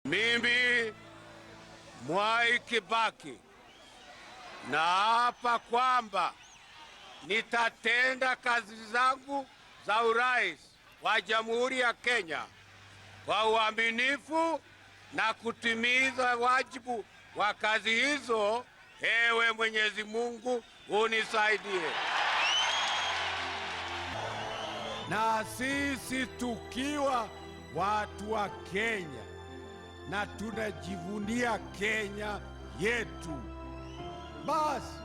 Mimi Mwai Kibaki naapa kwamba nitatenda kazi zangu za urais wa Jamhuri ya Kenya kwa uaminifu na kutimiza wajibu wa kazi hizo. Ewe Mwenyezi Mungu unisaidie. Na sisi tukiwa watu wa Kenya na tunajivunia Kenya yetu, basi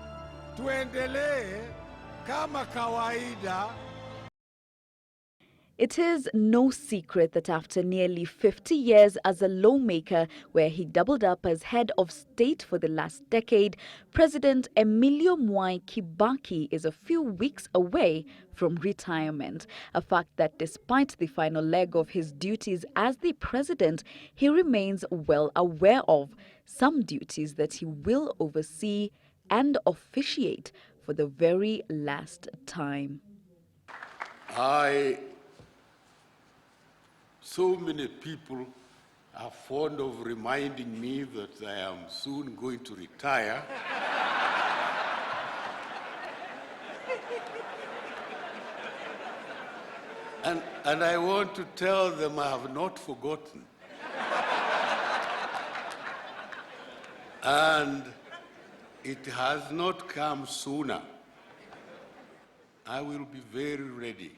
tuendelee kama kawaida. It is no secret that after nearly 50 years as a lawmaker, where he doubled up as head of state for the last decade, President Mwai Kibaki is a few weeks away from retirement. A fact that despite the final leg of his duties as the president, he remains well aware of. Some duties that he will oversee and officiate for the very last time. So many people are fond of reminding me that I am soon going to retire. And I want to tell them I have not forgotten. And it has not come sooner. I will be very ready.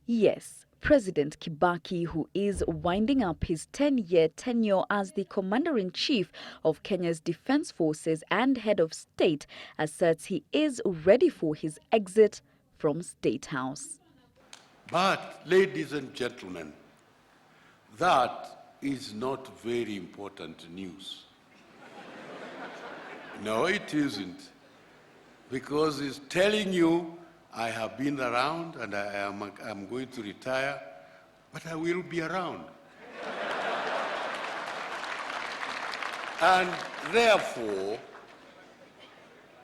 Yes, President Kibaki, who is winding up his 10-year tenure as the Commander-in-Chief of Kenya's Defense Forces and head of state, asserts he is ready for his exit from State House. But, ladies and gentlemen, that is not very important news. No, it isn't. Because it's telling you I have been around and I'm going to retire, but I will be around. And therefore,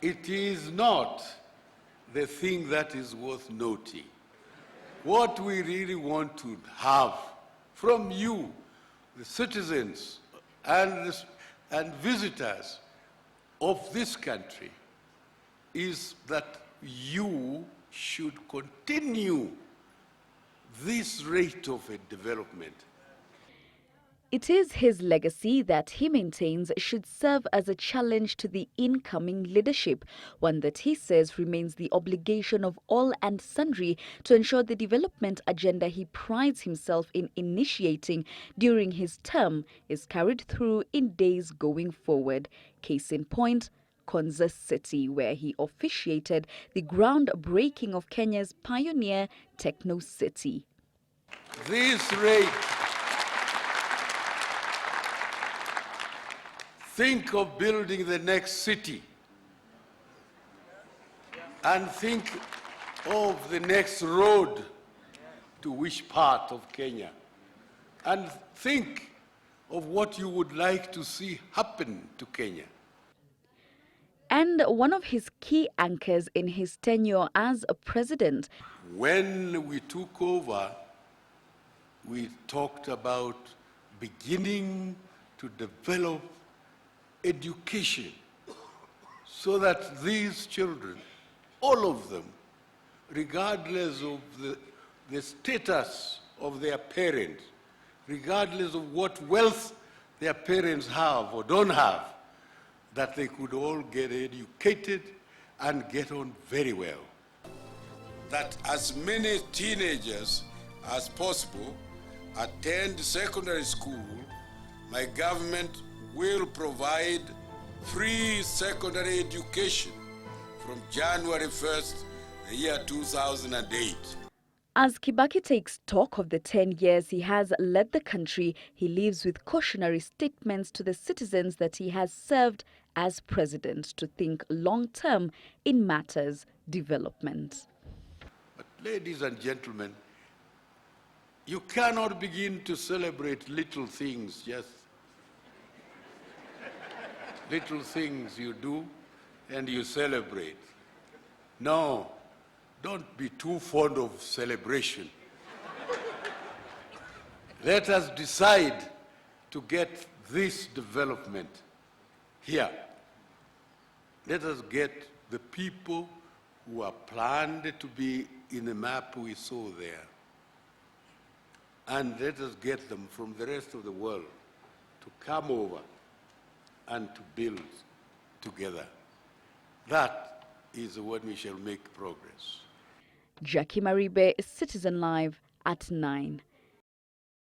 it is not the thing that is worth noting. What we really want to have from you, the citizens and visitors of this country, is that you should continue this rate of development. It is his legacy that he maintains should serve as a challenge to the incoming leadership, one that he says remains the obligation of all and sundry to ensure the development agenda he prides himself in initiating during his term is carried through in days going forward. Case in point, Konza City, where he officiated the groundbreaking of Kenya's pioneer Techno City. This rate, think of building the next city and think of the next road to which part of Kenya, and think of what you would like to see happen to Kenya. And one of his key anchors in his tenure as a president. When we took over, we talked about beginning to develop education so that these children, all of them, regardless of the status of their parents, regardless of what wealth their parents have or don't have, that they could all get educated and get on very well. That as many teenagers as possible attend secondary school, my government will provide free secondary education from January 1st, the year 2008. As Kibaki takes stock of the 10 years he has led the country, he leaves with cautionary statements to the citizens that he has served as president to think long-term in matters development. But ladies and gentlemen, you cannot begin to celebrate little things, just little things you do and you celebrate. No. Don't be too fond of celebration. Let us decide to get this development here. Let us get the people who are planned to be in the map we saw there, and let us get them from the rest of the world to come over and to build together. That is when we shall make progress. Jackie Maribe, Citizen Live at 9.